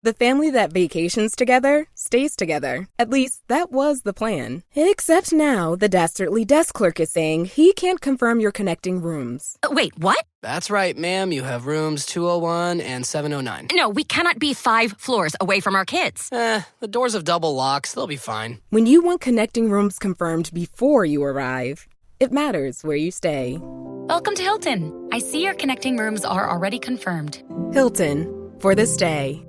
The family that vacations together stays together. At least, that was the plan. Except now, the dastardly desk clerk is saying he can't confirm your connecting rooms. Wait, what? That's right, ma'am. You have rooms 201 and 709. No, we cannot be 5 floors away from our kids. The doors have double locks. They'll be fine. When you want connecting rooms confirmed before you arrive, it matters where you stay. Welcome to Hilton. I see your connecting rooms are already confirmed. Hilton, for the stay.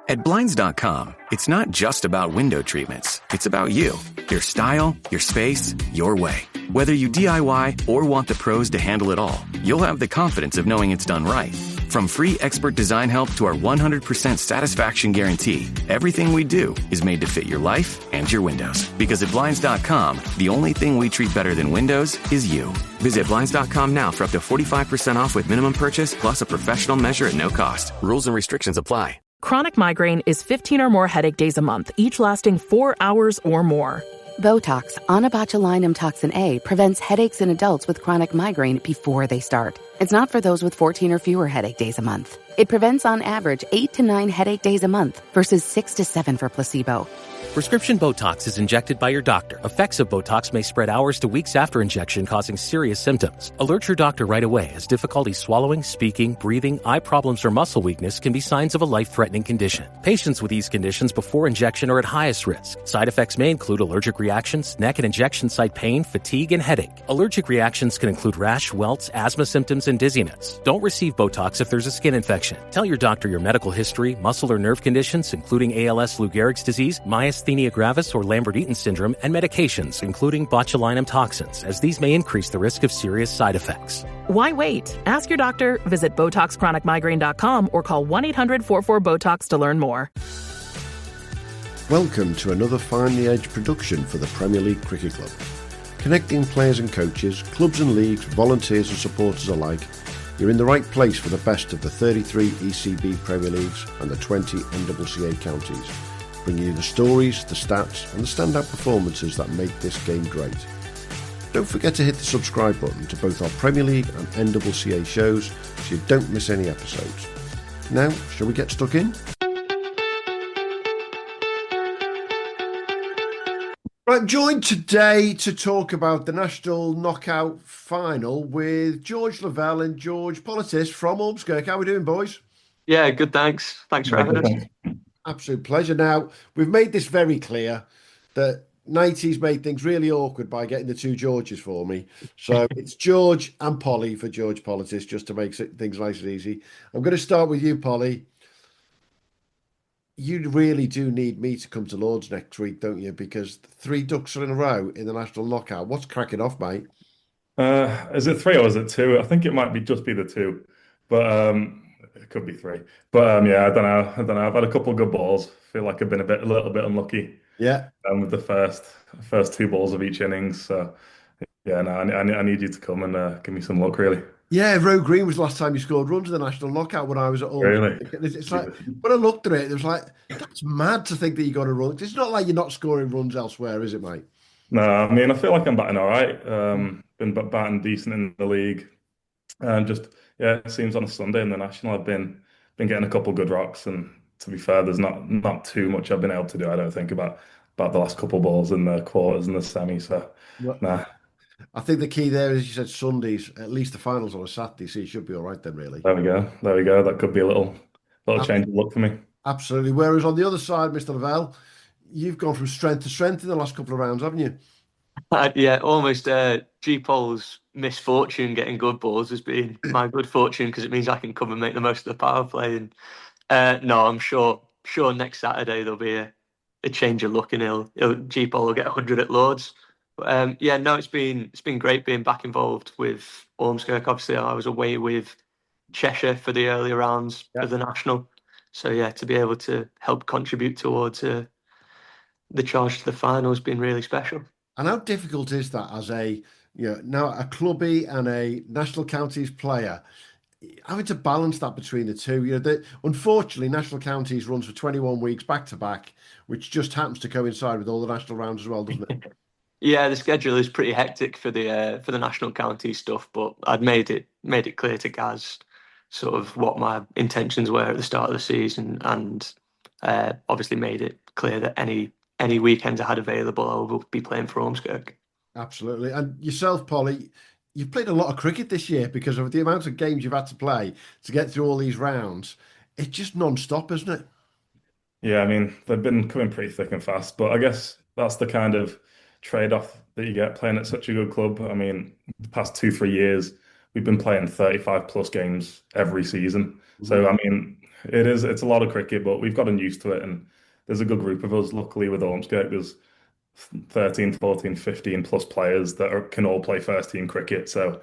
At Blinds.com, it's not just about window treatments. It's about you, your style, your space, your way. Whether you DIY or want the pros to handle it all, you'll have the confidence of knowing it's done right. From free expert design help to our 100% satisfaction guarantee, everything we do is made to fit your life and your windows. Because at Blinds.com, the only thing we treat better than windows is you. Visit Blinds.com now for up to 45% off with minimum purchase plus a professional measure at no cost. Rules and restrictions apply. Chronic migraine is 15 or more headache days a month, each lasting 4 hours or more. Botox, onabotulinum toxin A, prevents headaches in adults with chronic migraine before they start. It's not for those with 14 or fewer headache days a month. It prevents on average 8 to 9 headache days a month versus 6 to 7 for placebo. Prescription Botox is injected by your doctor. Effects of Botox may spread hours to weeks after injection, causing serious symptoms. Alert your doctor right away, as difficulty swallowing, speaking, breathing, eye problems, or muscle weakness can be signs of a life-threatening condition. Patients with these conditions before injection are at highest risk. Side effects may include allergic reactions, neck and injection site pain, fatigue, and headache. Allergic reactions can include rash, welts, asthma symptoms, and dizziness. Don't receive Botox if there's a skin infection. Tell your doctor your medical history, muscle or nerve conditions, including ALS, Lou Gehrig's disease, myasthenia gravis, or Lambert-Eaton syndrome, and medications, including botulinum toxins, as these may increase the risk of serious side effects. Why wait? Ask your doctor, visit BotoxChronicMigraine.com, or call 1-800-44-BOTOX to learn more. Welcome to another Finely Edge production for the Premier League Cricket Club. Connecting players and coaches, clubs and leagues, volunteers and supporters alike, you're in the right place for the best of the 33 ECB Premier Leagues and the 20 NCCA counties, bringing you the stories, the stats and the standout performances that make this game great. Don't forget to hit the subscribe button to both our Premier League and NCCA shows so you don't miss any episodes. Now, shall we get stuck in? Right, I'm joined today to talk about the National Knockout Final with George Lavelle and George Politis from Ormskirk. How are we doing, boys? Yeah, good, thanks. Thanks for having us. Absolute pleasure. Now, we've made this very clear that 90s made things really awkward by getting the two Georges for me. So it's George and Polly for George Politis, just to make things nice and easy. I'm going to start with you, Polly. You really do need me to come to Lord's next week, don't you? Because 3 ducks are in a row in the National Knockout. What's cracking off, mate? Is it 3 or is it 2? I think it might be just be the 2, but it could be 3. But yeah, I don't know. I've had a couple of good balls. Feel like I've been a little bit unlucky. Yeah. With the first 2 balls of each innings. So yeah, no, I need you to come and give me some luck, really. Yeah, Roe Green was the last time he scored runs in the National Knockout when I was at home. Really? It's like, when I looked at it was like, that's mad to think that you got a run. It's not like you're not scoring runs elsewhere, is it, mate? No, I mean, I feel like I'm batting all right. Been batting decent in the league. And just, yeah, it seems on a Sunday in the National, I've been getting a couple good rocks. And to be fair, there's not too much I've been able to do, I don't think, about the last couple of balls in the quarters and the semi. So, nah. I think the key there is you said Sundays, at least the finals on a Saturday, so you should be all right then, really. There we go. That could be a little change of luck for me. Absolutely. Whereas on the other side, Mr. Lavelle, you've gone from strength to strength in the last couple of rounds, haven't you? Yeah, almost G-Pole's misfortune getting good balls has been my good fortune because it means I can come and make the most of the power play. And no, I'm sure next Saturday there'll be a change of luck and G-Pole will get 100 at Lords. But yeah, no, it's been great being back involved with Ormskirk. Obviously, I was away with Cheshire for the earlier rounds of the National. So yeah, to be able to help contribute towards the charge to the final has been really special. And how difficult is that as now a clubby and a national counties player, having to balance that between the two? Unfortunately, national counties runs for 21 weeks back to back, which just happens to coincide with all the national rounds as well, doesn't it? Yeah, the schedule is pretty hectic for the national county stuff, but I'd made it clear to Gaz sort of what my intentions were at the start of the season, and obviously made it clear that any weekends I had available, I would be playing for Ormskirk. Absolutely. And yourself, Polly, you've played a lot of cricket this year because of the amount of games you've had to play to get through all these rounds. It's just non-stop, isn't it? Yeah, I mean, they've been coming pretty thick and fast, but I guess that's the kind of trade-off that you get playing at such a good club. I mean, the past 2, 3 years, we've been playing 35 plus games every season. Mhm. So, I mean, it's a lot of cricket, but we've gotten used to it. And there's a good group of us, luckily, with Ormskirk. There's 13, 14, 15 plus players that can all play first team cricket. So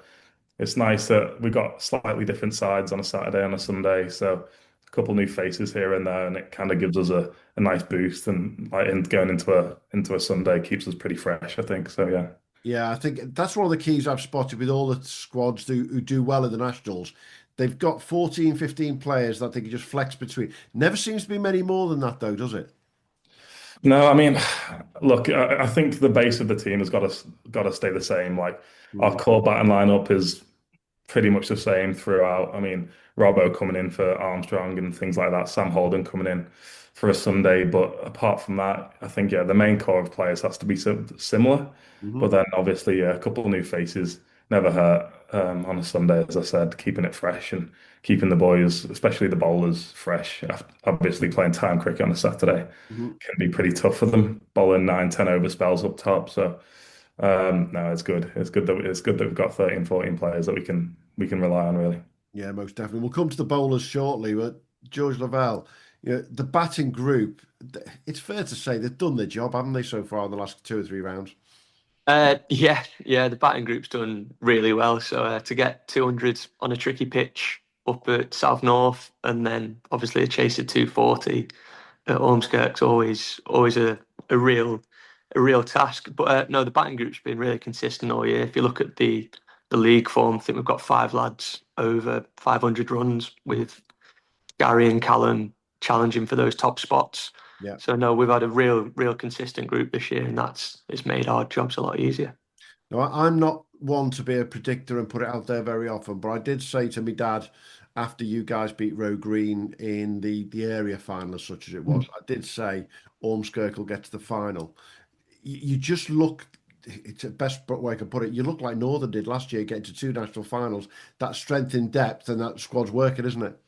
it's nice that we've got slightly different sides on a Saturday and a Sunday. So a couple new faces here and there, and it kind of gives us a nice boost. And like going into a Sunday keeps us pretty fresh, I think. So yeah. Yeah, I think that's one of the keys I've spotted with all the squads who do well in the Nationals. They've got 14, 15 players that they can just flex between. Never seems to be many more than that, though, does it? No, I mean, look, I think the base of the team has got to stay the same. Like our Mm. core batting lineup is pretty much the same throughout. I mean, Robbo coming in for Armstrong and things like that, Sam Holden coming in for a Sunday. But apart from that, I think, yeah, the main core of players has to be similar. But Mhm. then obviously, yeah, a couple of new faces never hurt on a Sunday, as I said, keeping it fresh and keeping the boys, especially the bowlers, fresh. Obviously, playing time cricket on a Saturday Mhm. can be pretty tough for them, bowling 9, 10 over spells up top. So no, it's good. It's good that we've got 13, 14 players that we can rely on really. Yeah, most definitely. We'll come to the bowlers shortly, but George Lavelle, the batting group, it's fair to say they've done their job, haven't they, so far in the last 2 or 3 rounds? Yeah, the batting group's done really well. So to get 200 on a tricky pitch up at South North, and then obviously a chase of 240 at Ormskirk's always a real task. But no, the batting group's been really consistent all year. If you look at the league form, I think we've got 5 lads over 500 runs, with Gary and Callum challenging for those top spots. Yeah. So no, we've had a real consistent group this year, and it's made our jobs a lot easier. No, I'm not one to be a predictor and put it out there very often, but I did say to my dad after you guys beat Row Green in the area final, as such as it was, I did say Ormskirk will get to the final. You just look, it's the best way I can put it. You look like Northern did last year, getting to 2 national finals. That strength in depth and that squad's working, isn't it?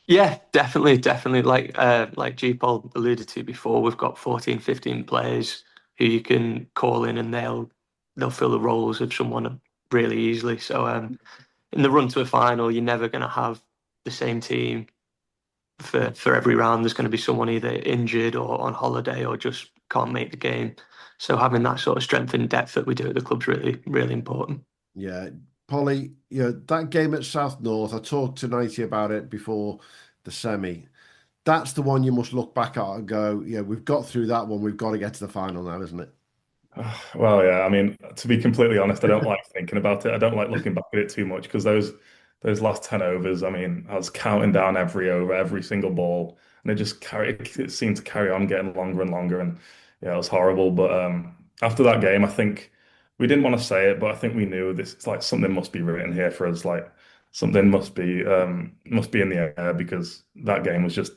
Yeah, definitely. Like G Paul alluded to before, we've got 14, 15 players who you can call in, and they'll fill the roles of someone really easily. So in the run to a final, you're never going to have the same team for every round. There's going to be someone either injured or on holiday or just can't make the game. So having that sort of strength and depth that we do at the club's really important. Yeah, Polly, that game at South North, I talked to Nighty about it before the semi. That's the one you must look back at and go, yeah, we've got through that one. We've got to get to the final now, isn't it? Well, yeah, I mean, to be completely honest, I don't like thinking about it. I don't like looking back at it too much because those last 10 overs, I mean, I was counting down every over, every single ball, and it seemed to carry on getting longer and longer, and yeah, it was horrible. But after that game, I think we didn't want to say it, but I think we knew this. It's like something must be written here for us. Like something must be in the air because that game was just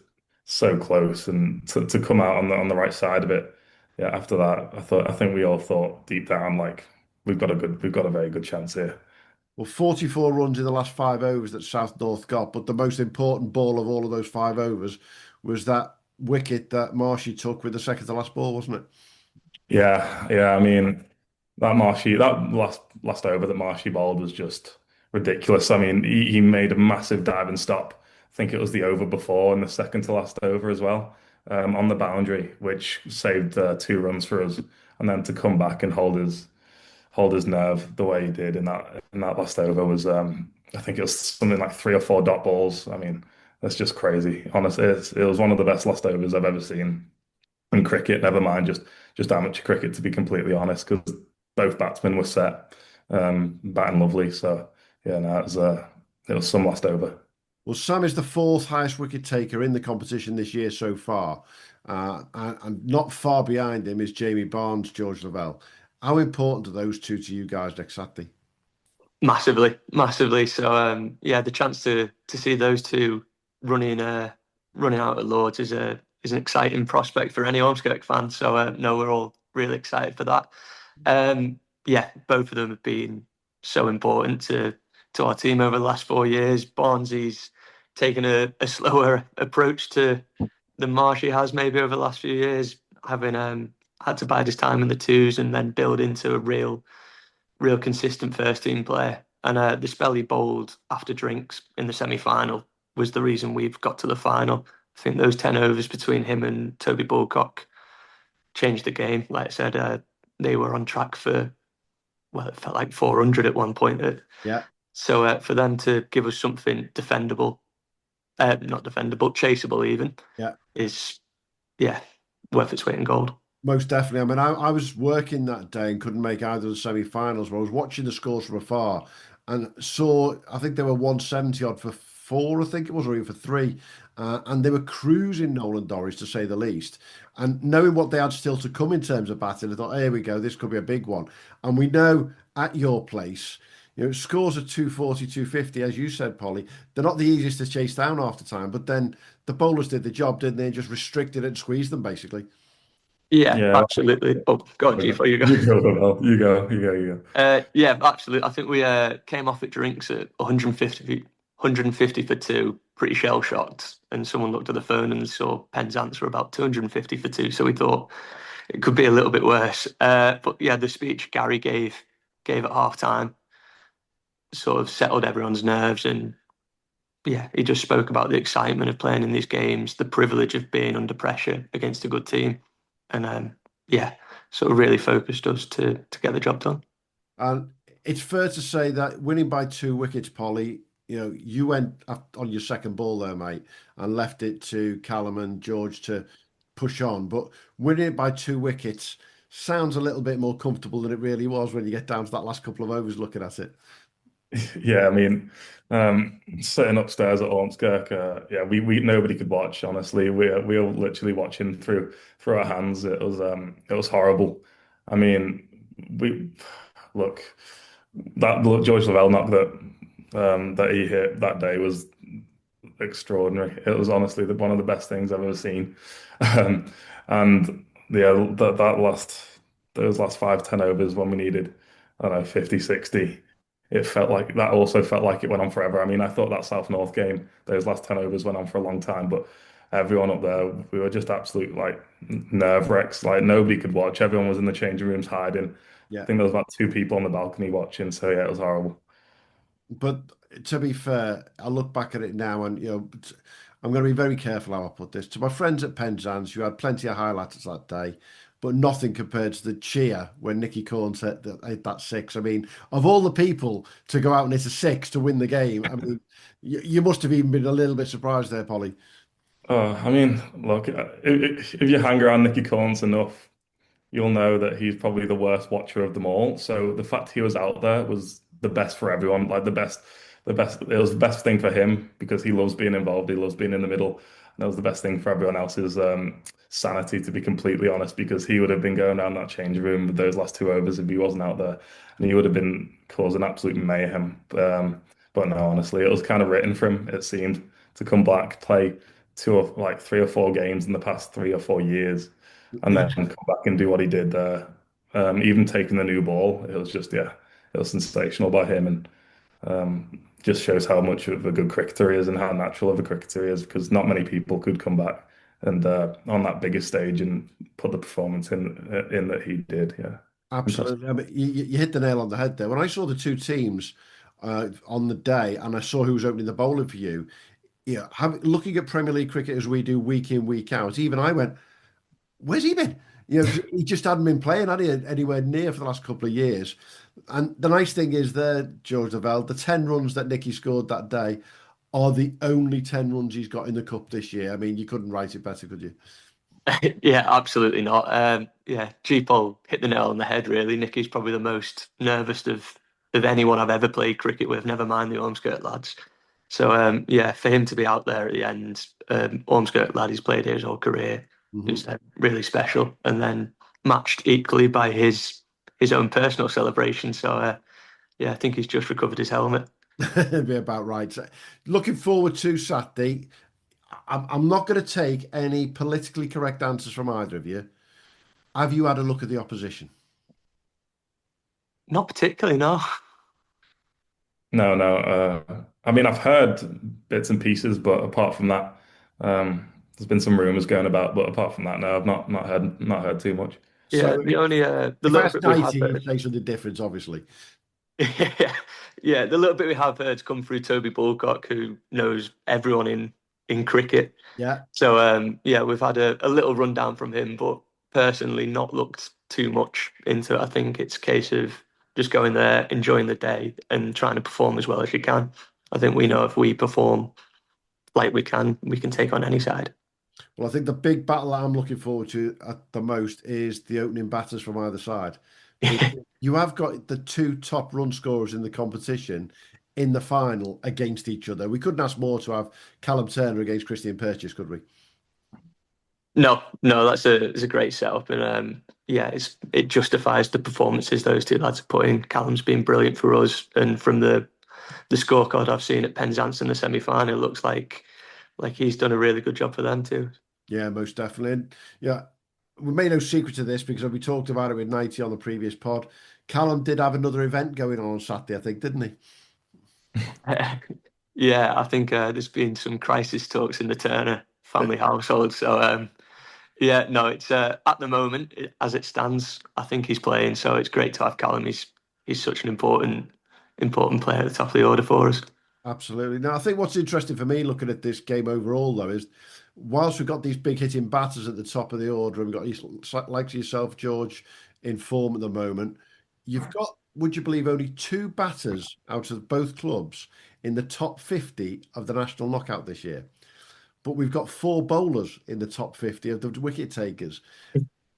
so close, and to come out on the right side of it. Yeah, after that, I think we all thought deep down like we've got a very good chance here. Well, 44 runs in the last 5 overs that South North got, but the most important ball of all of those 5 overs was that wicket that Marshy took with the second to last ball, wasn't it? Yeah, yeah. I mean, that last over that Marshy bowled was just ridiculous. I mean, he made a massive dive and stop. I think it was the over before and the second to last over as well, on the boundary, which saved 2 runs for us. And then to come back and hold his nerve the way he did in that last over was, I think it was something like 3 or 4 dot balls. I mean, that's just crazy. Honestly, it was one of the best last overs I've ever seen in cricket, never mind just amateur cricket, to be completely honest, because both batsmen were set, batting lovely. So yeah, no, it was some last over. Well, Sam is the fourth highest wicket taker in the competition this year so far. And not far behind him is Jamie Barnes, George Lavelle. How important are those two to you guys next Saturday? Massively. So yeah, the chance to see those two running out at Lords is an exciting prospect for any Ormskirk fan. So no, we're all really excited for that. Yeah, both of them have been so important to our team over the last 4 years. Barnsley's taken a slower approach than Marshy has maybe over the last few years, having had to bide his time in the twos and then build into a real consistent first team player. And the spell he bowled after drinks in the semi-final was the reason we've got to the final. I think those 10 overs between him and Toby Bulcock changed the game. Like I said, they were on track for, well, it felt like 400 at one point. Yeah. So for them to give us something defendable, not defendable, chaseable even, is, yeah, worth its weight in gold. Most definitely. I mean, I was working that day and couldn't make either of the semi-finals, but I was watching the scores from afar and saw, I think they were 170 odd for 4, I think it was, or even for 3. And they were cruising Nolan Dorries, to say the least. And knowing what they had still to come in terms of batting, I thought, here we go, this could be a big one. And we know at your place, scores of 240, 250, as you said, Polly, they're not the easiest to chase down half the time. But then the bowlers did the job, didn't they? And just restricted it and squeezed them, basically. Yeah, absolutely. Oh, go on, G, before you go. You go. Yeah, absolutely. I think we came off at drinks at 150 for 2, pretty shell shocked. And someone looked at the phone and saw Penzance were about 250 for 2. So we thought it could be a little bit worse. But yeah, the speech Gary gave at half time sort of settled everyone's nerves. And yeah, he just spoke about the excitement of playing in these games, the privilege of being under pressure against a good team. And yeah, sort of really focused us to get the job done. And it's fair to say that winning by 2 wickets, Polly, you went on your second ball there, mate, and left it to Callum and George to push on. But winning it by 2 wickets sounds a little bit more comfortable than it really was when you get down to that last couple of overs looking at it. Yeah, I mean, sitting upstairs at Ormskirk, yeah, we nobody could watch. Honestly, we were literally watching through our hands. It was horrible. I mean, look that George Lavelle knock that he hit that day was extraordinary. It was honestly one of the best things I've ever seen. And yeah, those last 5-10 overs when we needed, I don't know, 50, 60. It felt like that also felt like it went on forever. I mean, I thought that South North game, those last 10 overs went on for a long time, but everyone up there, we were just absolute like nerve wrecks. Like nobody could watch. Everyone was in the changing rooms hiding. Yeah. I think there was about 2 people on the balcony watching. So yeah, it was horrible. But to be fair, I look back at it now and, I'm going to be very careful how I put this. To my friends at Penzance, you had plenty of highlights that day, but nothing compared to the cheer when Nicky Corns hit that 6. I mean, of all the people to go out and hit a 6 to win the game, I mean, you must have even been a little bit surprised there, Polly. I mean, look, if you hang around Nicky Corns enough, you'll know that he's probably the worst watcher of them all. So the fact he was out there was the best for everyone, like the best. It was the best thing for him because he loves being involved. He loves being in the middle. And that was the best thing for everyone else's sanity, to be completely honest, because he would have been going down that change room with those last 2 overs if he wasn't out there, and he would have been causing absolute mayhem. But no, honestly, it was kind of written for him. It seemed to come back, play 3 or 4 games in the past 3 or 4 years, and then come back and do what he did there. Even taking the new ball, it was just it was sensational by him, and just shows how much of a good cricketer he is and how natural of a cricketer he is, because not many people could come back and on that biggest stage and put the performance in that he did. Yeah, absolutely. I mean, you hit the nail on the head there. When I saw the 2 teams on the day and I saw who was opening the bowling for you, looking at Premier League cricket as we do week in, week out, even I went, where's he been? He just hadn't been playing, had he, anywhere near for the last couple of years. And the nice thing is there, George Lavelle, the 10 runs that Nicky scored that day are the only 10 runs he's got in the cup this year. I mean, you couldn't write it better, could you? Yeah, absolutely not. Yeah, G-Paul hit the nail on the head, really. Nicky's probably the most nervous of anyone I've ever played cricket with, never mind the Ormskirk lads. So, yeah, for him to be out there at the end, Ormskirk lad, he's played here his whole career. It was really special. And then matched equally by his own personal celebration. So, Yeah, I think he's just recovered his helmet. It'd be about right. So, looking forward to Saturday. I'm not going to take any politically correct answers from either of you. Have you had a look at the opposition? Not particularly, no. No, no. I mean, I've heard bits and pieces, but apart from that, there's been some rumors going about. But apart from that, no, I've not heard too much. Yeah, So the only the if I little asked bit we have 90, you'd heard. say something different, obviously. Yeah, yeah, the little bit we have heard come through Toby Bulcock, who knows everyone in cricket. Yeah. So yeah, we've had a little rundown from him, but personally not looked too much into it. I think it's a case of just going there, enjoying the day, and trying to perform as well as you can. I think we know if we perform like we can take on any side. Well, I think the big battle that I'm looking forward to at the most is the opening batters from either side. You have got the two top run scorers in the competition in the final against each other. We couldn't ask more to have Callum Turner against Christian Purchase, could we? No, no, it's a great setup, and yeah, it justifies the performances those two lads have put in. Callum's been brilliant for us, and from the scorecard I've seen at Penzance in the semi-final, it looks like he's done a really good job for them too. Yeah, most definitely. And yeah, we made no secret of this because we talked about it with 90 on the previous pod. Callum did have another event going on Saturday, I think, didn't he? Yeah, I think there's been some crisis talks in the Turner family household. So yeah, no, it's at the moment as it stands, I think he's playing. So it's great to have Callum. He's such an important player at the top of the order for us. Absolutely. Now, I think what's interesting for me looking at this game overall, though, is whilst we've got these big hitting batters at the top of the order, and we've got these, like yourself, George, in form at the moment, you've got, would you believe, only two batters out of both clubs in the top 50 of the national knockout this year. But we've got four bowlers in the top 50 of the wicket takers.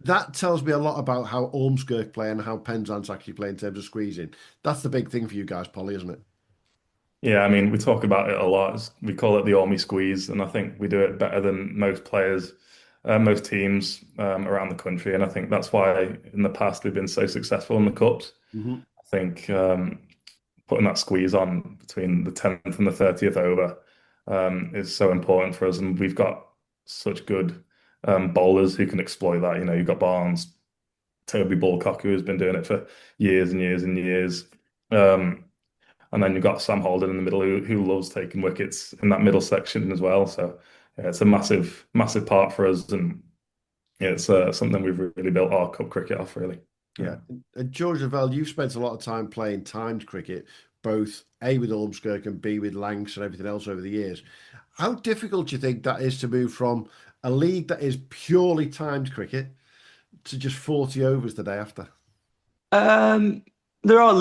That tells me a lot about how Ormskirk play and how Penzance actually play in terms of squeezing. That's the big thing for you guys, Polly, isn't it? Yeah, I mean, we talk about it a lot. We call it the Ormy squeeze, and I think we do it better than most players, most teams around the country. And I think that's why in the past we've been so successful in the cups. Mm-hmm. I think putting that squeeze on between the 10th and the 30th over is so important for us. And we've got such good bowlers who can exploit that. You know, you've got Barnes, Toby Bulcock, who has been doing it for years and years and years. And then you've got Sam Holden in the middle who loves taking wickets in that middle section as well. So yeah, it's a massive, massive part for us. And yeah, it's something we've really built our cup cricket off, really. Yeah. And George Lavelle, you've spent a lot of time playing timed cricket, both A with Ormskirk and B with Lancs and everything else over the years. How difficult do you think that is to move from a league that is purely timed cricket to just 40 overs the day after? There are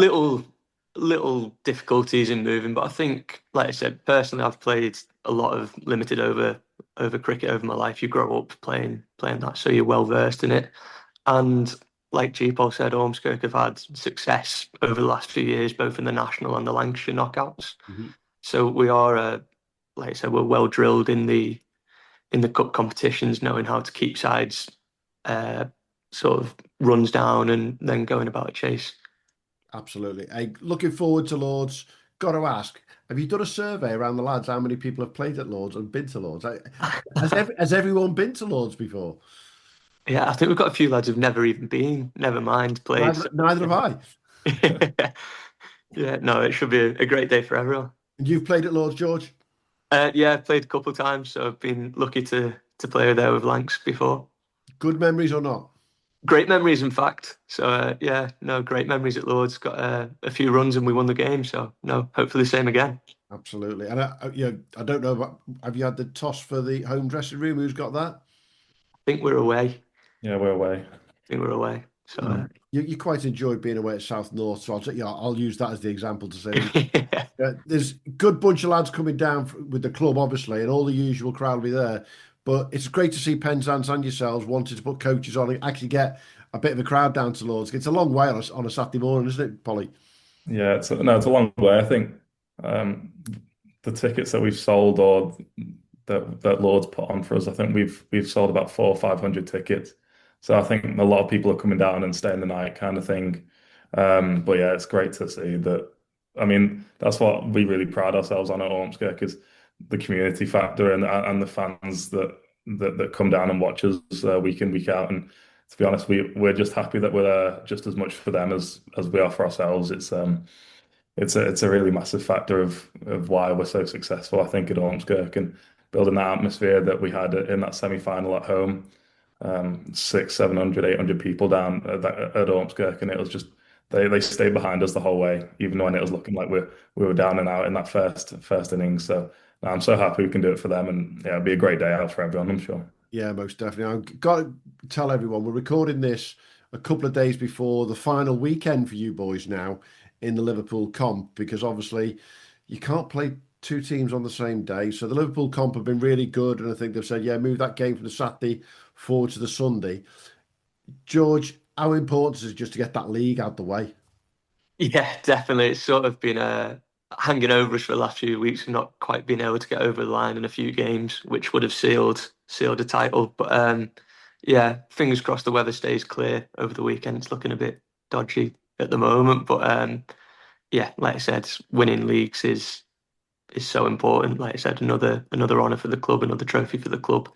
little difficulties in moving, but I think, like I said, personally, I've played a lot of limited over cricket over my life. You grow up playing that, so you're well versed in it. And like G Paul said, Ormskirk have had success over the last few years, both in the national and the Lancashire knockouts. Mm-hmm. So we are, like I said, we're well drilled in the cup competitions, knowing how to keep sides sort of runs down and then going about a chase. Absolutely. Hey, looking forward to Lords. Got to ask, have you done a survey around the lads? How many people have played at Lords and been to Lords? Has everyone been to Lords before? Yeah, I think we've got a few lads who've never even been, never mind played. Neither have I. Yeah, no, it should be a great day for everyone. And you've played at Lords, George? Yeah, I've played a couple of times, so I've been lucky to play there with Lancs before. Good memories or not? Great memories, in fact. So yeah, no, great memories at Lords. Got a few runs and we won the game. So no, hopefully the same again. Absolutely. And I don't know, but have you had the toss for the home dressing room? Who's got that? I think we're away. Yeah, we're away. I think we're away. So you quite enjoyed being away at South North. So I'll use that as the example to say there's a good bunch of lads coming down with the club, obviously, and all the usual crowd will be there. But it's great to see Penzance and yourselves wanting to put coaches on and actually get a bit of a crowd down to Lords. It's a long way on a Saturday morning, isn't it, Polly? Yeah, it's a long way. I think the tickets that we've sold or that Lords put on for us, I think we've sold about 400 or 500 tickets. So I think a lot of people are coming down and staying the night kind of thing. But yeah, it's great to see that. I mean, that's what we really pride ourselves on at Ormskirk is the community factor and the fans that come down and watch us week in, week out. And to be honest, we're just happy that we're there just as much for them as we are for ourselves. It's a really massive factor of why we're so successful, I think, at Ormskirk and building that atmosphere that we had in that semi-final at home. 600, 700, 800 people down at Ormskirk, and it was just they stayed behind us the whole way, even when it was looking like we were down and out in that first innings. So I'm so happy we can do it for them, and yeah, it'll be a great day out for everyone, I'm sure. Yeah, most definitely. I've got to tell everyone we're recording this a couple of days before the final weekend for you boys now in the Liverpool comp, because obviously you can't play two teams on the same day. So the Liverpool comp have been really good, and I think they've said, yeah, move that game from the Saturday forward to the Sunday. George, how important is it just to get that league out the way? Yeah, definitely. It's sort of been hanging over us for the last few weeks. We've not quite been able to get over the line in a few games, which would have sealed a title. But yeah, fingers crossed the weather stays clear over the weekend. It's looking a bit dodgy at the moment, but yeah, like I said, winning leagues is so important. Like I said, another honour for the club, another trophy for the club.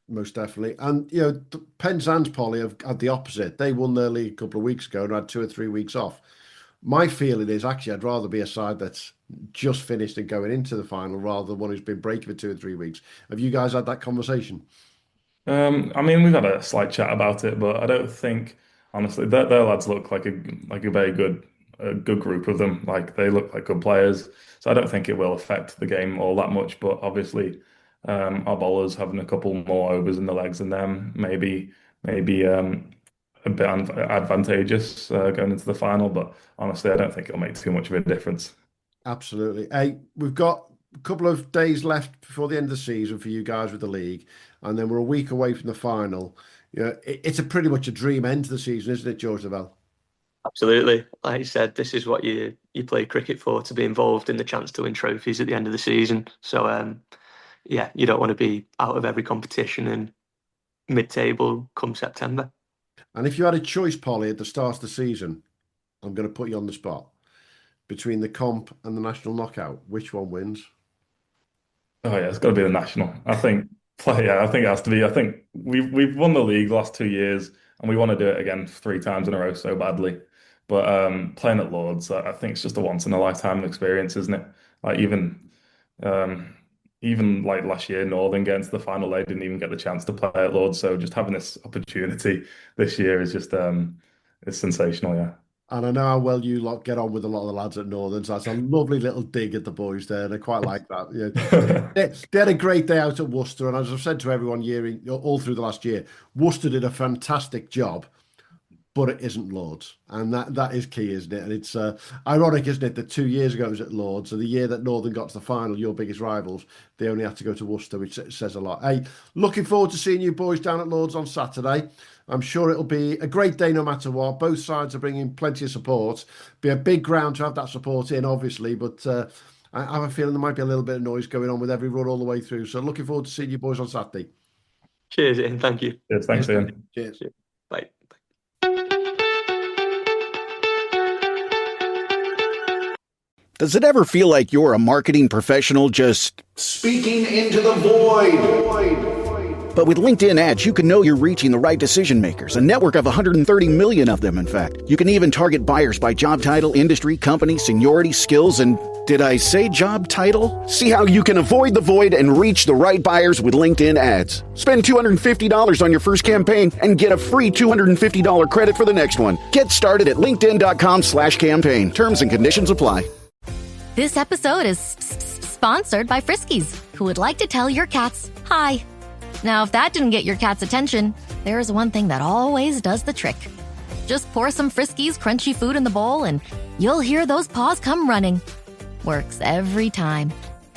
Most definitely. And, you know, Penzance Poly have had the opposite. They won their league a couple of weeks ago and had 2 or 3 weeks off. My feeling is actually I'd rather be a side that's just finished and going into the final rather than one who's been breaking for 2 or 3 weeks. Have you guys had that conversation? I mean, we've had a slight chat about it, but I don't think, honestly, their lads look like a very good group of them. Like they look like good players, so I don't think it will affect the game all that much. But obviously, our bowlers having a couple more overs in the legs than them, maybe a bit advantageous going into the final. But honestly, I don't think it'll make too much of a difference. Absolutely. Hey, we've got a couple of days left before the end of the season for you guys with the league, and then we're a week away from the final. You know, it's a pretty much a dream end to the season, isn't it, George Lavelle? Absolutely. Like you said, this is what you play cricket for, to be involved in the chance to win trophies at the end of the season. So yeah, you don't want to be out of every competition in mid-table come September. And if you had a choice, Polly, at the start of the season, I'm going to put you on the spot. Between the comp and the national knockout, which one wins? Oh yeah, it's got to be the national. I think. Yeah, I think it has to be. I think we've won the league the last 2 years, and we want to do it again 3 times in a row so badly. But playing at Lords, I think it's just a once in a lifetime experience, isn't it? Like even like last year, Northern getting to the final, they didn't even get the chance to play at Lords. So just having this opportunity this year is just it's sensational. Yeah. And I know how well you lot get on with a lot of the lads at Northern, so that's a lovely little dig at the boys there. They quite like that. Yeah. They had a great day out at Worcester, and as I've said to everyone all through the last year, Worcester did a fantastic job, but it isn't Lords, and that is key, isn't it? And it's ironic, isn't it, that 2 years ago it was at Lords, and the year that Northern got to the final, your biggest rivals, they only had to go to Worcester, which says a lot. Hey, looking forward to seeing you boys down at Lords on Saturday. I'm sure it'll be a great day no matter what. Both sides are bringing plenty of support. Be a big ground to have that support in, obviously, but I have a feeling there might be a little bit of noise going on with every run all the way through. So looking forward to seeing you boys on Saturday. Cheers, Ian. Thank you. Yes, thanks, Ian. Cheers. Bye. Does it ever feel like you're a marketing professional just speaking into the void? But with LinkedIn ads, you can know you're reaching the right decision makers, a network of 130 million of them, in fact. You can even target buyers by job title, industry, company, seniority, skills, and did I say job title? See how you can avoid the void and reach the right buyers with LinkedIn ads. Spend $250 on your first campaign and get a free $250 credit for the next one. Get started at linkedin.com/campaign. Terms and conditions apply. This episode is sponsored by Friskies, who would like to tell your cats hi. Now, if that didn't get your cat's attention, there is one thing that always does the trick. Just pour some Friskies crunchy food in the bowl and you'll hear those paws come running. Works every time.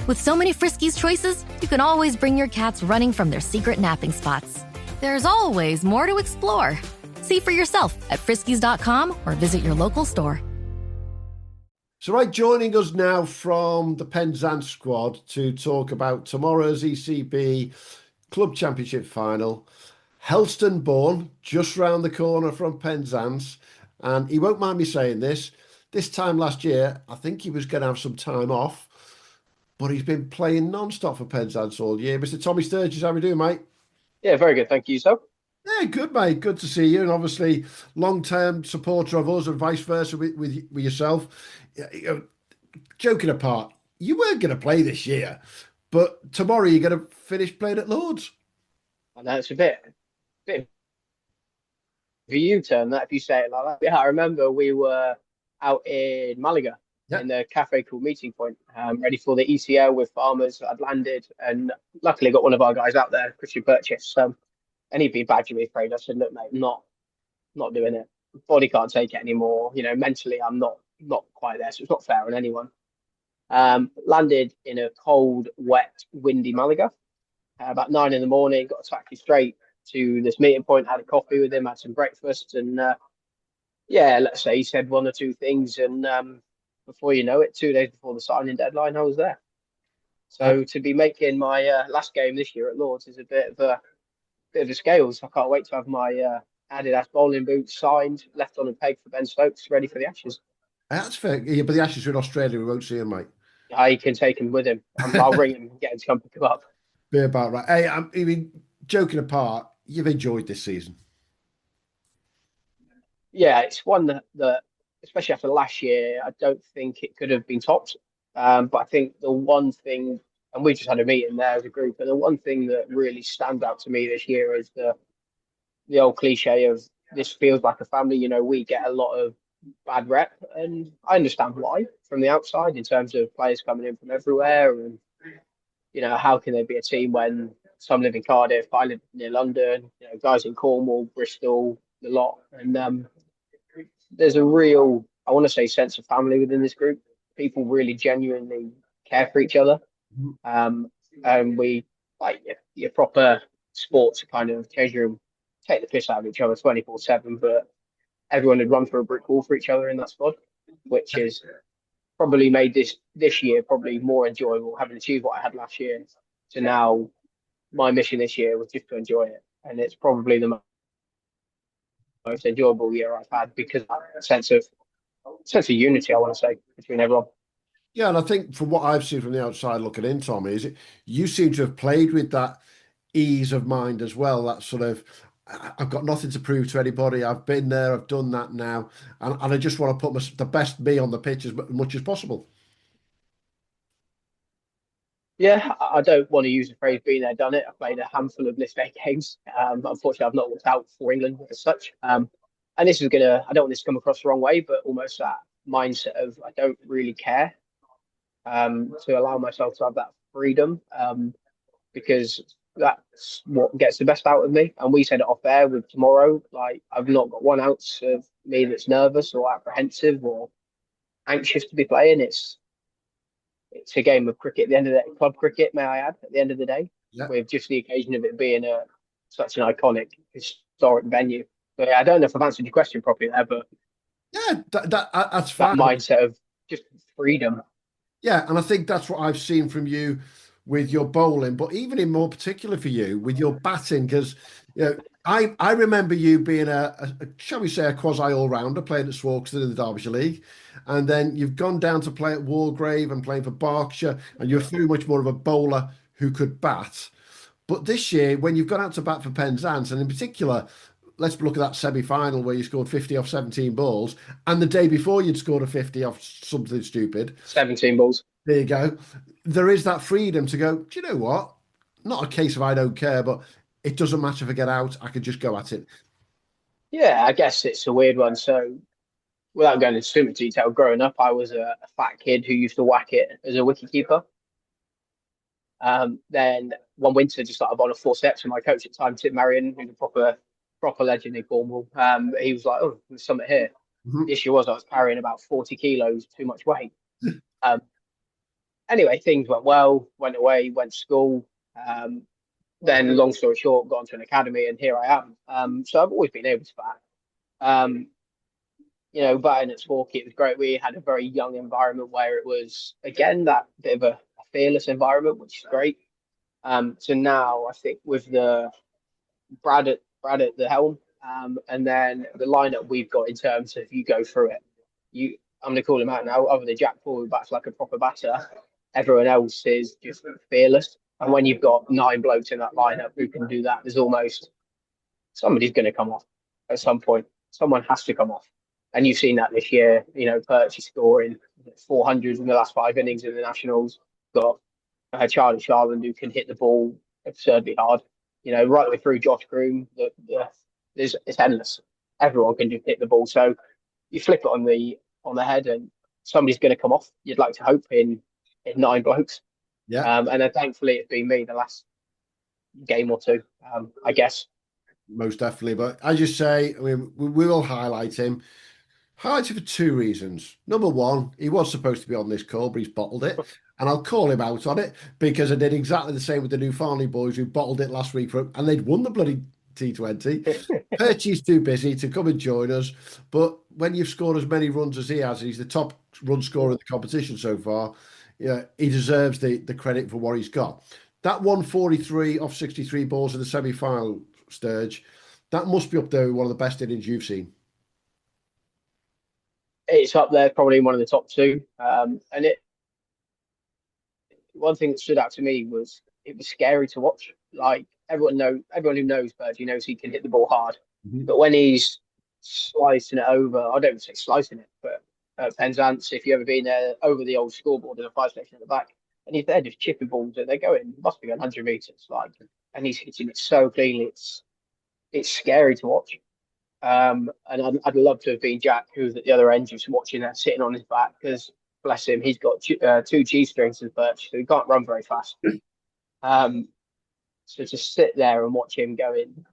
With so many Friskies choices, you can always bring your cats running from their secret napping spots. There's always more to explore. See for yourself at friskies.com or visit your local store. So right, joining us now from the Penzance squad to talk about tomorrow's ECB Club Championship final. Helston born, just round the corner from Penzance. And he won't mind me saying this. This time last year, I think he was going to have some time off, but he's been playing non-stop for Penzance all year. Mr. Tommy Sturgess, how are we doing, mate? Yeah, very good. Thank you, so. Yeah, good, mate. Good to see you. And obviously, long-term supporter of us and vice versa with yourself. Joking apart, you weren't going to play this year, but tomorrow you're going to finish playing at Lords. I know it's a bit of a U-turn that if you say it like that. Yeah, I remember we were out in Malaga in the cafe called Meeting Point, ready for the ECL with farmers. I'd landed and luckily got one of our guys out there, Christian Purchase. And he'd been badgering me afraid. I said, look, mate, not doing it. Body can't take it anymore. You know, mentally I'm not quite there, so it's not fair on anyone. Landed in a cold, wet, windy Malaga. About 9 in the morning, got a taxi straight to this meeting point, had a coffee with him, had some breakfast, and yeah, let's say he said one or two things, and before you know it, 2 days before the signing deadline, I was there. So to be making my last game this year at Lords is a bit of a scales. I can't wait to have my Adidas bowling boots signed, left on a peg for Ben Stokes, ready for the Ashes. That's fair. Yeah, but the Ashes are in Australia. We won't see him, mate. I can take him with him. I'll ring him and get him to come pick him up. Be about right. Hey, I mean, joking apart, you've enjoyed this season. Yeah, it's one that especially after last year, I don't think it could have been topped. But I think the one thing, and we just had a meeting there as a group, and the one thing that really stands out to me this year is the old cliche of this feels like a family. You know, we get a lot of bad rep, and I understand why from the outside in terms of players coming in from everywhere, and you know, how can there be a team when some live in Cardiff, I live near London, you know, guys in Cornwall, Bristol, the lot, and there's a real, I want to say, sense of family within this group. People really genuinely care for each other. And we, like your proper sports kind of change room, take the piss out of each other 24/7, but everyone would run through a brick wall for each other in that squad, which is probably made this year probably more enjoyable, having achieved what I had last year. To now, my mission this year was just to enjoy it. And it's probably the most enjoyable year I've had because of that sense of unity, I want to say, between everyone. Yeah, and I think from what I've seen from the outside looking in, Tommy, is you seem to have played with that ease of mind as well. That sort of, I've got nothing to prove to anybody. I've been there, I've done that now, and I just want to put the best me on the pitch as much as possible. Yeah, I don't want to use the phrase "been there, done it." I've played a handful of list A games. Unfortunately, I've not looked out for England as such. And this is I don't want this to come across the wrong way, but almost that mindset of I don't really care. To allow myself to have that freedom, because that's what gets the best out of me. And we said it off air with tomorrow. Like I've not got 1 ounce of me that's nervous or apprehensive or anxious to be playing. It's a game of cricket at the end of the day, club cricket, may I add, at the end of the day, with just the occasion of it being such an iconic, historic venue. But yeah, I don't know if I've answered your question properly there, but yeah, that's fine. That mindset of just freedom. Yeah, and I think that's what I've seen from you with your bowling, but even in more particular for you with your batting, because you know, I remember you being a shall we say a quasi all-rounder playing at Swarkston in the Derbyshire League, and then you've gone down to play at Wargrave and playing for Berkshire, and you're very much more of a bowler who could bat. But this year, when you've gone out to bat for Penzance, and in particular, let's look at that semi-final where you scored 50 off 17 balls, and the day before you'd scored a 50 off something stupid. 17 balls. There you go. There is that freedom to go, do you know what? Not a case of I don't care, but it doesn't matter if I get out, I can just go at it. Yeah, I guess it's a weird one. So without going into too much detail, growing up, I was a fat kid who used to whack it as a wicketkeeper. Then one winter, just started on a 4 steps, and my coach at the time, Tim Marion, who's a proper legend in Cornwall, he was like, "Oh, there's something here." Mm-hmm. The issue was I was carrying about 40 kilos too much weight. Anyway, things went well, went away, went to school. Then, long story short, got into an academy, and here I am. So I've always been able to bat. You know, batting at Sporky, it was great. We had a very young environment where it was, again, that bit of a fearless environment, which is great. So now I think with the Brad at the helm, And then the lineup we've got in terms of you go through it. I'm going to call him out now. Other than Jack Paul, who bats like a proper batter, everyone else is just fearless. And when you've got 9 blokes in that lineup who can do that, there's almost somebody's going to come off at some point. Someone has to come off. And you've seen that this year. Perchy scoring 400s in the last 5 innings in the Nationals. Got Charlie Charland who can hit the ball absurdly hard. Right the way through Josh Groom. It's endless. Everyone can just hit the ball. So you flip it on the head, and somebody's going to come off. You'd like to hope in 9 blokes. Yeah. And then thankfully it's been me the last game or two. I guess. Most definitely. But as you say, I mean, we will highlight him. Highlight him for 2 reasons. Number one, he was supposed to be on this call, but he's bottled it. And I'll call him out on it because I did exactly the same with the New Farnley boys who bottled it last week and they'd won the bloody T20. Perchy's too busy to come and join us. But when you've scored as many runs as he has, he's the top run scorer in the competition so far. Yeah, he deserves the credit for what he's got. That 143 off 63 balls in the semi-final, Sturge, that must be up there with one of the best innings you've seen. It's up there, probably one of the top 2. One thing that stood out to me was it was scary to watch. Like everyone who knows Perchy knows he can hit the ball hard. Mm-hmm. But when he's slicing it over, I don't say slicing it, but Penzance, if you've ever been there, over the old scoreboard, there's a fire station at the back, and he's there just chipping balls, and they're going, must be going 100 meters, and he's hitting it so cleanly. It's scary to watch. And I'd love to have been Jack, who's at the other end, just watching that, sitting on his back, because bless him, he's got 2 G-strings as Birch, so he can't run very fast. So to sit there and watch him going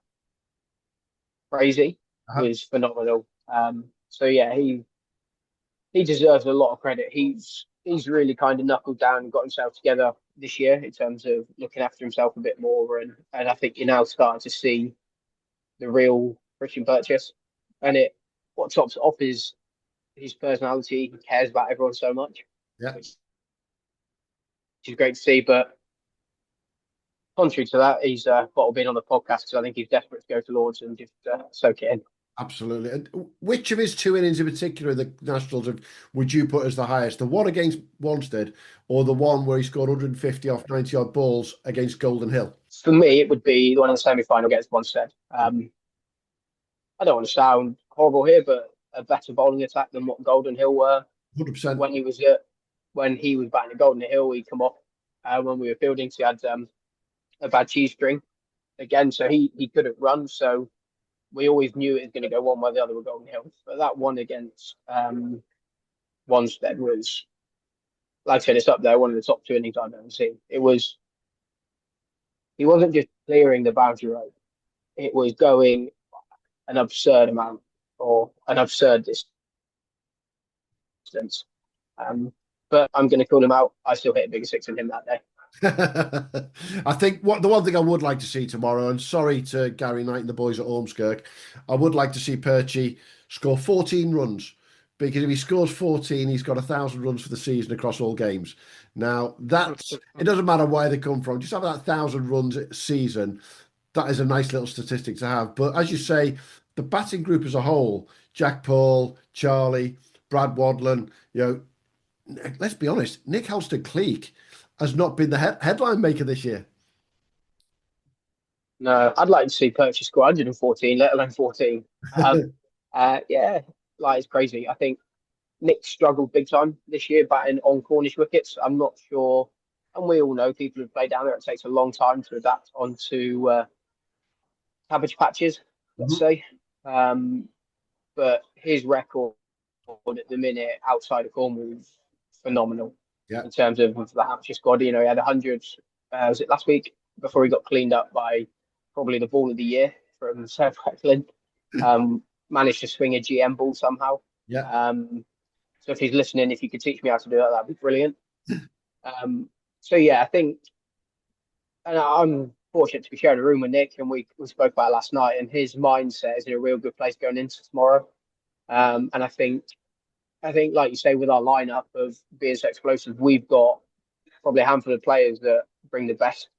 crazy was phenomenal. So yeah, he deserves a lot of credit. He's really kind of knuckled down and got himself together this year in terms of looking after himself a bit more, and I think you're now starting to see the real Christian Purchase, and what tops it off is his personality. He cares about everyone so much, which is great to see. But contrary to that, he's bottled in on the podcast because I think he's desperate to go to Lords and just soak it in. Absolutely. And which of his 2 innings in particular, the Nationals, would you put as the highest? The one against Wanstead or the one where he scored 150 off 90 odd balls against Golden Hill? For me, it would be the one in the semi-final against Wanstead. I don't want to sound horrible here, but a better bowling attack than what Golden Hill were. 100%. When he was batting at Golden Hill, he'd come off when we were fielding. So he had a bad cheese string again, so he couldn't run. So we always knew it was going to go one way or the other with Golden Hill. But that one against Wanstead was, like I said, it's up there, one of the top 2 innings I've ever seen. He wasn't just clearing the boundary road; it was going an absurd amount or an absurd distance. But I'm going to call him out. I still hit a bigger 6 than him that day. I think the one thing I would like to see tomorrow, and sorry to Gary Knight and the boys at Ormskirk, I would like to see Perchy score 14 runs, because if he scores 14, he's got 1,000 runs for the season across all games. Now, it doesn't matter where they come from. Just have that 1,000 runs season. That is a nice little statistic to have. But as you say, the batting group as a whole, Jack Paul, Charlie, Brad Wadland, let's be honest, Nick Halstead-Cleek has not been the headline maker this year. No, I'd like to see Perchy score 114, let alone 14. Yeah, it's crazy. I think Nick struggled big time this year batting on Cornish wickets. I'm not sure, and we all know people who play down there, it takes a long time to adapt onto cabbage patches, let's say. But his record at the minute outside of Cornwall is phenomenal in terms of the Hampshire squad. He had 100, was it last week, before he got cleaned up by probably the ball of the year from South Recklin. Managed to swing a GM ball somehow. So if he's listening, if you could teach me how to do that, that'd be brilliant. So yeah, I think, and I'm fortunate to be sharing a room with Nick, and we spoke about it last night, and his mindset is in a real good place going into tomorrow. And I think, like you say, with our lineup of being so explosive, we've got probably a handful of players that bring the best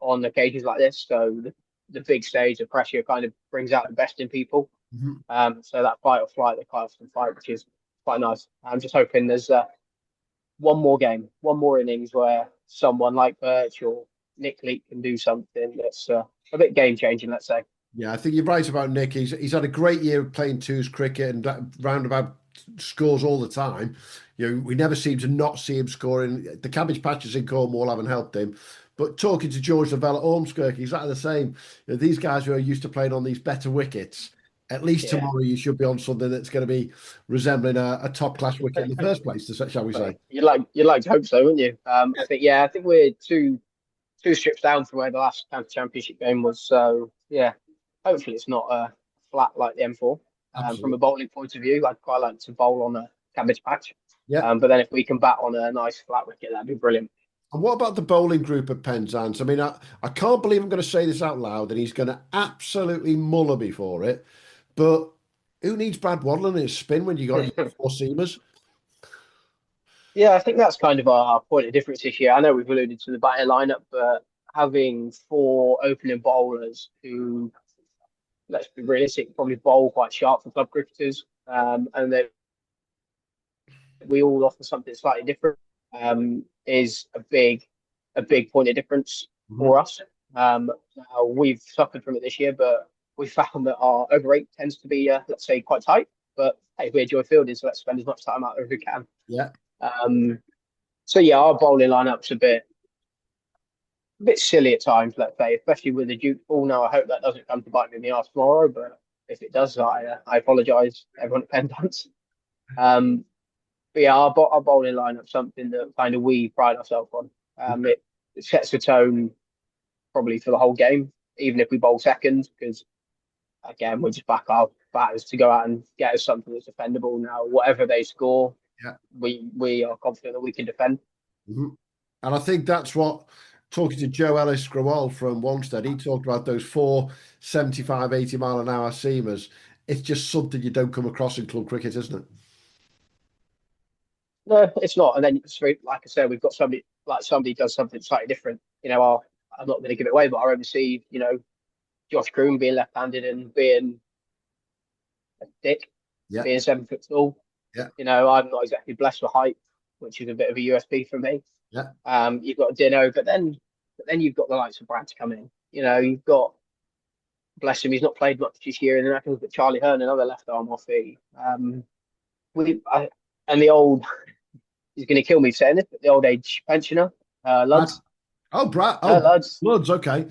on occasions like this. So the big stage, the pressure kind of brings out the best in people. So that fight or flight, they quite often fight, which is quite nice. I'm just hoping there's one more game, one more innings where someone like Birch or Nick Leake can do something that's a bit game changing, let's say. Yeah, I think you're right about Nick. He's had a great year playing twos cricket and roundabout scores all the time. We never seem to not see him scoring. The cabbage patches in Cornwall haven't helped him. But talking to George Lavelle at Ormskirk, he's exactly the same. These guys who are used to playing on these better wickets, at least tomorrow you should be on something that's going to be resembling a top class wicket in the first place, shall we say? You'd like to hope so, wouldn't you? I think we're two strips down from where the last county championship game was. So hopefully it's not flat like the M4. From a bowling point of view, I'd quite like to bowl on a cabbage patch. But then if we can bat on a nice flat wicket, that'd be brilliant. And what about the bowling group at Penzance? I mean, I can't believe I'm going to say this out loud, and he's going to absolutely muller me for it. But who needs Brad Waddle and his spin when you got your four seamers? Yeah, I think that's kind of our point of difference this year. I know we've alluded to the batting lineup, but having four opening bowlers who, let's be realistic, probably bowl quite sharp for club cricketers, and that we all offer something slightly different, is a big point of difference for us. Now we've suffered from it this year, but we found that our over 8 tends to be, let's say, quite tight. But hey, we enjoy fielding, so let's spend as much time out there as we can. Yeah. Our bowling lineup's a bit silly at times, let's say, especially with the Duke ball. Now, I hope that doesn't come to bite me in the arse tomorrow, but if it does, I apologise, everyone at Penzance. Our bowling lineup's something that kind of we pride ourselves on. It sets the tone probably for the whole game, even if we bowl second, because again, we just back our batters to go out and get us something that's defendable. Now, whatever they score, we are confident that we can defend. And I think that's what, talking to Joe Ellis-Grewal from Wanstead, he talked about those 4 75, 80 mile an hour seamers. It's just something you don't come across in club cricket, isn't it? No, it's not. And then, like I said, we've got somebody does something slightly different. I'm not going to give it away, but our overseas, Josh Kroon being left-handed and being a dick, being 7 foot tall. I'm not exactly blessed with height, which is a bit of a USP for me. You've got Dino, but then you've got the likes of Brad to come in. You've got, bless him, he's not played much this year, and then I can look at Charlie Hearn, another left arm offie. And the old, he's going to kill me saying this, but the old age pensioner, Luds. Brad. Luds, okay.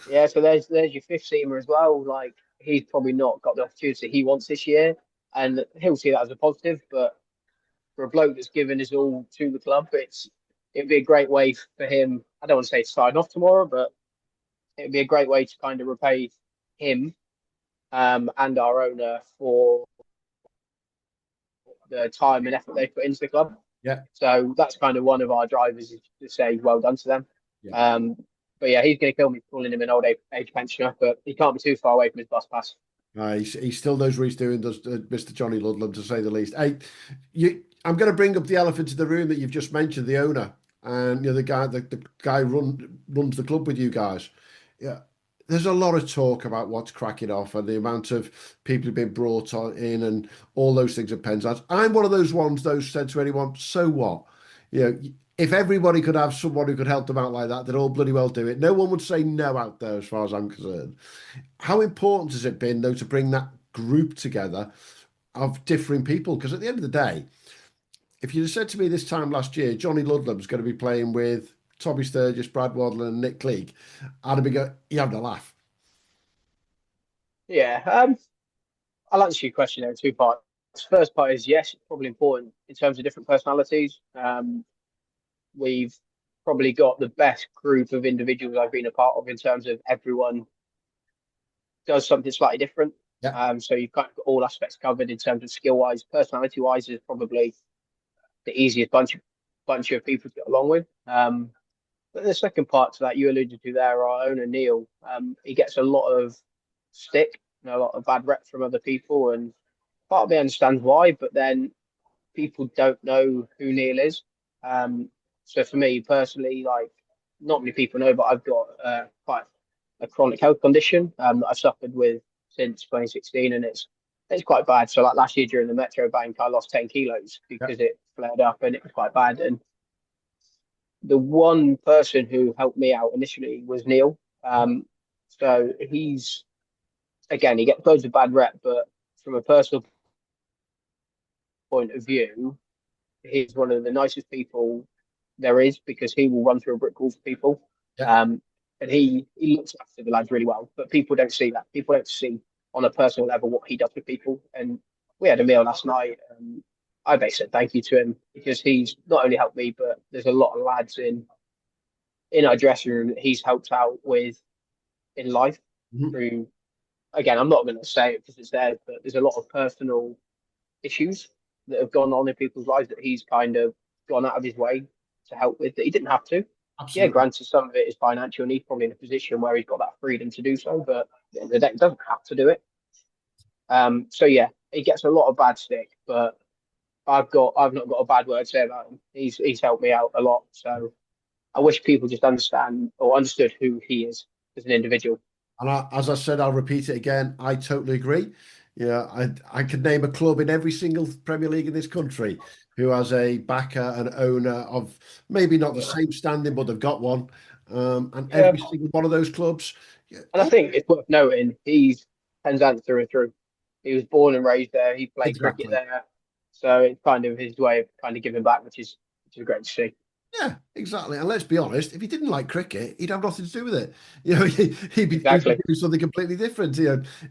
Yeah, so there's your fifth seamer as well. Like, he's probably not got the opportunity he wants this year, and he'll see that as a positive. But for a bloke that's given his all to the club, it'd be a great way for him. I don't want to say to sign off tomorrow, but it'd be a great way to kind of repay him and our owner for the time and effort they put into the club. So that's kind of one of our drivers, is to say well done to them. But he's going to kill me calling him an old age pensioner, but he can't be too far away from his bus pass. He still knows what he's doing, does Mr. Johnny Ludlam, to say the least. I'm going to bring up the elephant in the room that you've just mentioned, the owner, and the guy runs the club with you guys. Yeah, there's a lot of talk about what's cracking off and the amount of people who've been brought in and all those things at Penzance. I'm one of those ones, those said to anyone, so what? If everybody could have someone who could help them out like that, they'd all bloody well do it. No one would say no out there, as far as I'm concerned. How important has it been, though, to bring that group together of differing people? Because at the end of the day, if you'd have said to me this time last year, Johnny Ludlam's going to be playing with Tommy Sturgess, Brad Waddle and Nick Leake, I'd have been going, you're having a laugh. I'll answer your question there in 2 parts. First part is, yes, it's probably important in terms of different personalities. We've probably got the best group of individuals I've been a part of in terms of everyone does something slightly different. So you've kind of got all aspects covered in terms of skill-wise. Personality-wise is probably the easiest bunch of people to get along with. But the second part to that, you alluded to there, our owner Neil, he gets a lot of stick, a lot of bad rep from other people, and part of me understands why, but then people don't know who Neil is. So for me personally, like, not many people know, but I've got quite a chronic health condition that I've suffered with since 2016, and it's quite bad. So like last year during the Metro Bank, I lost 10 kilos because it flared up and it was quite bad. And the one person who helped me out initially was Neil. So he's, again, he gets loads of bad rep, but from a personal point of view, he's one of the nicest people there is, because he will run through a brick wall for people. And he looks after the lads really well, but people don't see that. People don't see on a personal level what he does with people. And we had a meal last night. And I basically said thank you to him, because he's not only helped me, but there's a lot of lads in our dressing room that he's helped out with in life through. Again, I'm not going to say it because it's theirs, but there's a lot of personal issues that have gone on in people's lives that he's kind of gone out of his way to help with, that he didn't have to. Absolutely. Yeah, granted, some of it is financial, and he's probably in a position where he's got that freedom to do so, but at the end of the day, he doesn't have to do it. So yeah, he gets a lot of bad stick, but I've not got a bad word to say about him. He's helped me out a lot. So I wish people just understood who he is as an individual. And as I said, I'll repeat it again. I totally agree. Yeah, I could name a club in every single Premier League in this country who has a backer and owner of maybe not the same standing, but they've got one. And every single one of those clubs. And I think it's worth noting, he's Penzance through and through. He was born and raised there. He played cricket there. So it's kind of his way of kind of giving back, which is great to see. Yeah, exactly. And let's be honest, if he didn't like cricket, he'd have nothing to do with it. He'd be doing something completely different.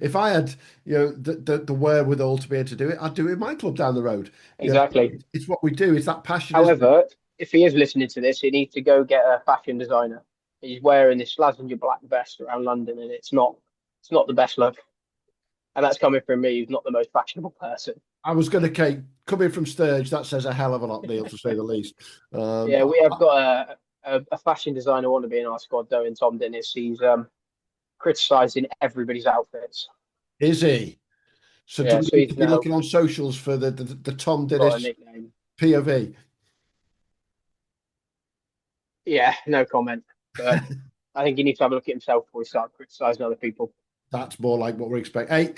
If I had, the wherewithal to be able to do it, I'd do it in my club down the road. Exactly. It's what we do. It's that passion. However, if he is listening to this, he needs to go get a fashion designer. He's wearing this Slazenger black vest around London, and it's not the best look. And that's coming from me, who's not the most fashionable person. I was going to coming from Sturgess, that says a hell of a lot, Neil, to say the least. Yeah, we have got a fashion designer want to be in our squad, though, in Tom Dennis. He's criticising everybody's outfits. Is he? So do we need to be looking on socials for the Tom Dennis POV? Yeah, no comment. But I think he needs to have a look at himself before he starts criticising other people. That's more like what we're expecting. Hey,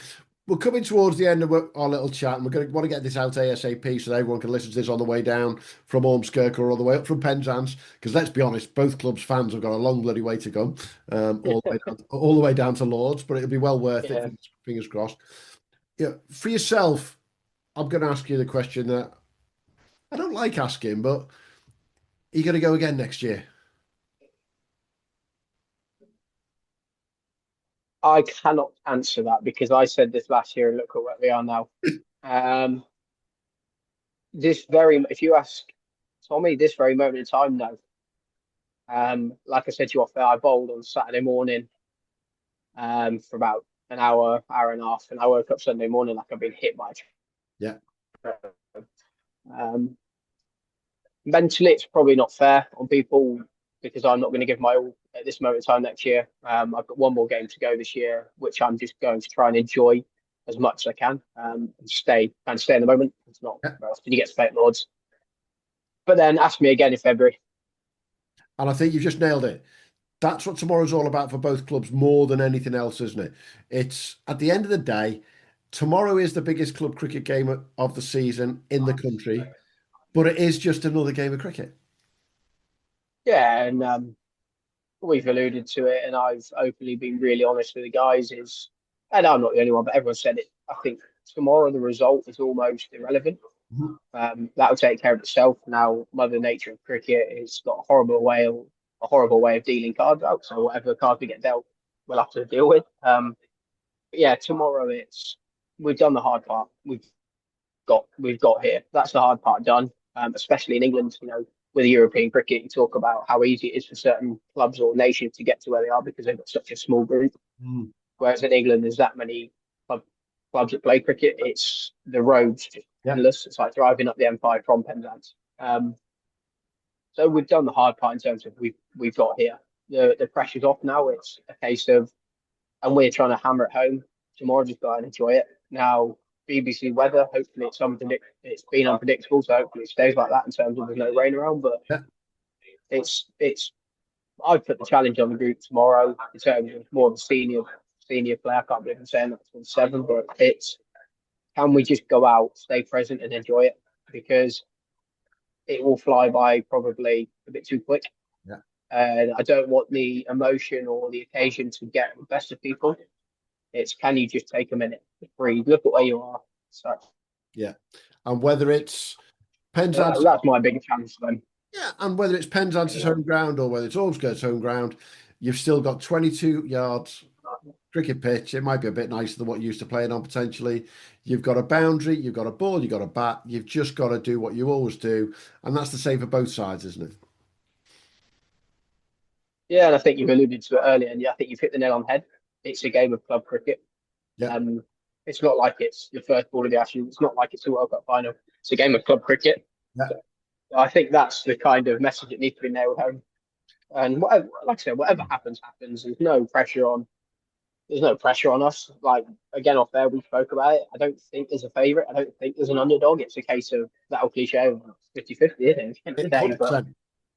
we're coming towards the end of our little chat, and we're going to want to get this out ASAP so that everyone can listen to this on the way down from Ormskirk or all the way up from Penzance. Because let's be honest, both clubs' fans have got a long bloody way to go, all the way down to Lords. But it'll be well worth it. Fingers crossed. Yeah, for yourself, I'm going to ask you the question that I don't like asking, but are you going to go again next year? I cannot answer that, because I said this last year and look at where we are now. If you ask Tommy, this very moment in time, no. Like I said to you off there, I bowled on Saturday morning for about an hour and a half, and I woke up Sunday morning like I've been hit by a train. Mentally, it's probably not fair on people, because I'm not going to give my all at this moment in time next year. I've got one more game to go this year, which I'm just going to try and enjoy as much as I can, and stay in the moment. It's not very often you get to play at Lords. But then ask me again in February. And I think you've just nailed it. That's what tomorrow's all about for both clubs more than anything else, isn't it? It's at the end of the day, tomorrow is the biggest club cricket game of the season in the country, but it is just another game of cricket. Yeah, and we've alluded to it, and I've openly been really honest with the guys, and I'm not the only one, but everyone said it. I think tomorrow the result is almost irrelevant. That'll take care of itself. Now, Mother Nature of cricket has got a horrible way of dealing cards out. So whatever cards we get dealt, we'll have to deal with. But yeah, tomorrow we've done the hard part. We've got here. That's the hard part done. Especially in England, with the European cricket, you talk about how easy it is for certain clubs or nations to get to where they are because they've got such a small group. Whereas in England, there's that many clubs that play cricket. It's the roads just endless. It's like driving up the M5 from Penzance. So we've done the hard part in terms of we've got here. The pressure's off now. It's a case of, and we're trying to hammer it home tomorrow. Just go out and enjoy it. Now, BBC weather, hopefully it's been unpredictable, so hopefully it stays like that in terms of there's no rain around. But it's I've put the challenge on the group tomorrow in terms of more of a senior player. I can't believe I'm saying that's 27, but it's, can we just go out, stay present and enjoy it? Because it will fly by probably a bit too quick. Yeah. And I don't want the emotion or the occasion to get the best of people. It's, can you just take a minute to breathe, look at where you are. So yeah. And whether it's Penzance, that's my big challenge for them. Yeah, and whether it's Penzance's home ground or whether it's Ormskirk's home ground, you've still got 22 yards cricket pitch. It might be a bit nicer than what you're used to playing on potentially. You've got a boundary, you've got a ball, you've got a bat. You've just got to do what you always do, and that's the same for both sides, isn't it? Yeah, and I think you've alluded to it earlier, and I think you've hit the nail on the head. It's a game of club cricket. Yeah. It's not like it's your first ball of the Ashes. It's not like it's a World Cup final. It's a game of club cricket. Yeah. So I think that's the kind of message that needs to be nailed home. And whatever, like I said, whatever happens, happens. There's no pressure on us. Like, again, off there, we spoke about it. I don't think there's a favourite. I don't think there's an underdog. It's a case of that old cliche of 50-50, isn't it? But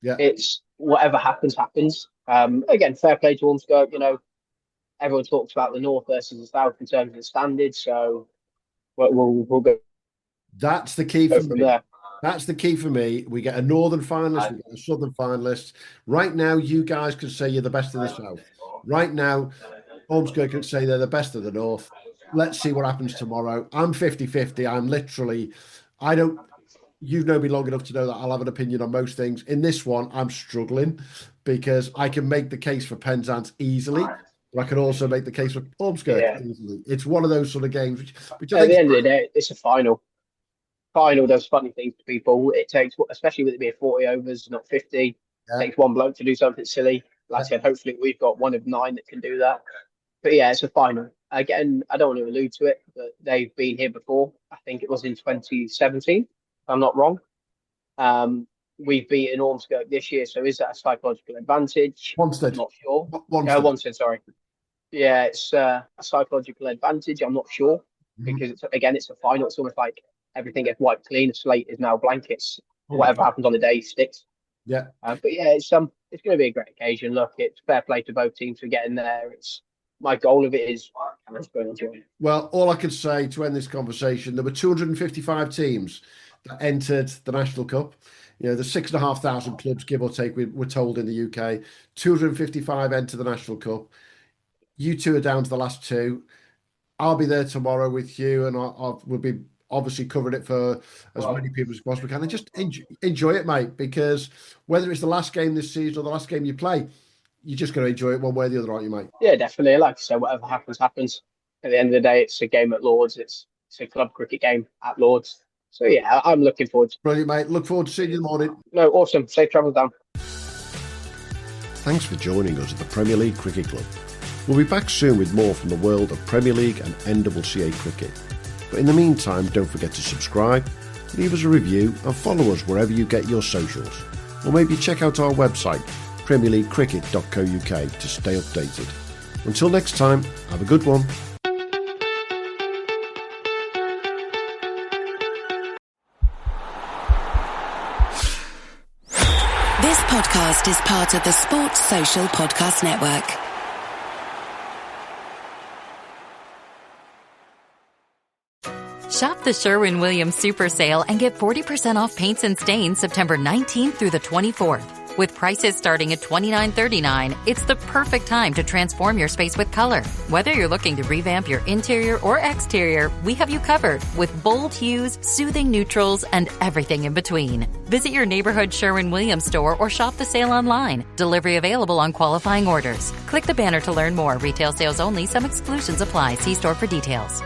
yeah. It's whatever happens, happens. Again, fair play to Ormskirk. Everyone talks about the North versus the South in terms of the standards. So we'll go. That's the key for me. There. That's the key for me. We get a northern finalist, we get a southern finalist. Right now, you guys can say you're the best of the South. Right now, Ormskirk can say they're the best of the North. Let's see what happens tomorrow. I'm 50-50. I'm literally, you know me long enough to know that I'll have an opinion on most things. In this one, I'm struggling because I can make the case for Penzance easily, but I can also make the case for Ormskirk easily. It's one of those sort of games which I think, at the end of the day, it's a final. Final does funny things to people. It takes, especially with it being 40 overs, not 50, it takes one bloke to do something silly. Like I said, hopefully we've got one of 9 that can do that. But yeah, it's a final. Again, I don't want to allude to it, but they've been here before. I think it was in 2017, if I'm not wrong. We've beaten Ormskirk this year, so is that a psychological advantage? Wanstead. I'm not sure. Wanstead, sorry. Yeah, it's a psychological advantage. I'm not sure because it's a final. It's almost like everything gets wiped clean. The slate is now blankets. Whatever happens on the day sticks. Yeah. But yeah, it's going to be a great occasion. Look, it's fair play to both teams for getting there. It's my goal of it is let's go and enjoy it. Well, all I can say to end this conversation, there were 255 teams that entered the National Cup. The 6,500 clubs, give or take, we're told in the UK. 255 enter the National Cup. You two are down to the last 2. I'll be there tomorrow with you, and we'll be obviously covering it for as many people as possible can. And just enjoy it, mate, because whether it's the last game this season or the last game you play, you're just going to enjoy it one way or the other, aren't you, mate? Yeah, definitely. Like I said, whatever happens, happens. At the end of the day, it's a game at Lords. It's a club cricket game at Lords. So yeah, I'm looking forward to it. Brilliant, mate. Look forward to seeing you in the morning. No, awesome. Safe travels down. Thanks for joining us at the Premier League Cricket Club. We'll be back soon with more from the world of Premier League and NCCA cricket. But in the meantime, don't forget to subscribe, leave us a review and follow us wherever you get your socials. Or maybe check out our website, premierleaguecricket.co.uk, to stay updated. Until next time, have a good one. This podcast is part of the Sports Social Podcast Network. Shop the Sherwin-Williams Super Sale and get 40% off paints and stains September 19th through the 24th. With prices starting at $29.39, it's the perfect time to transform your space with color. Whether you're looking to revamp your interior or exterior, we have you covered with bold hues, soothing neutrals, and everything in between. Visit your neighborhood Sherwin-Williams store or shop the sale online. Delivery available on qualifying orders. Click the banner to learn more. Retail sales only. Some exclusions apply. See store for details.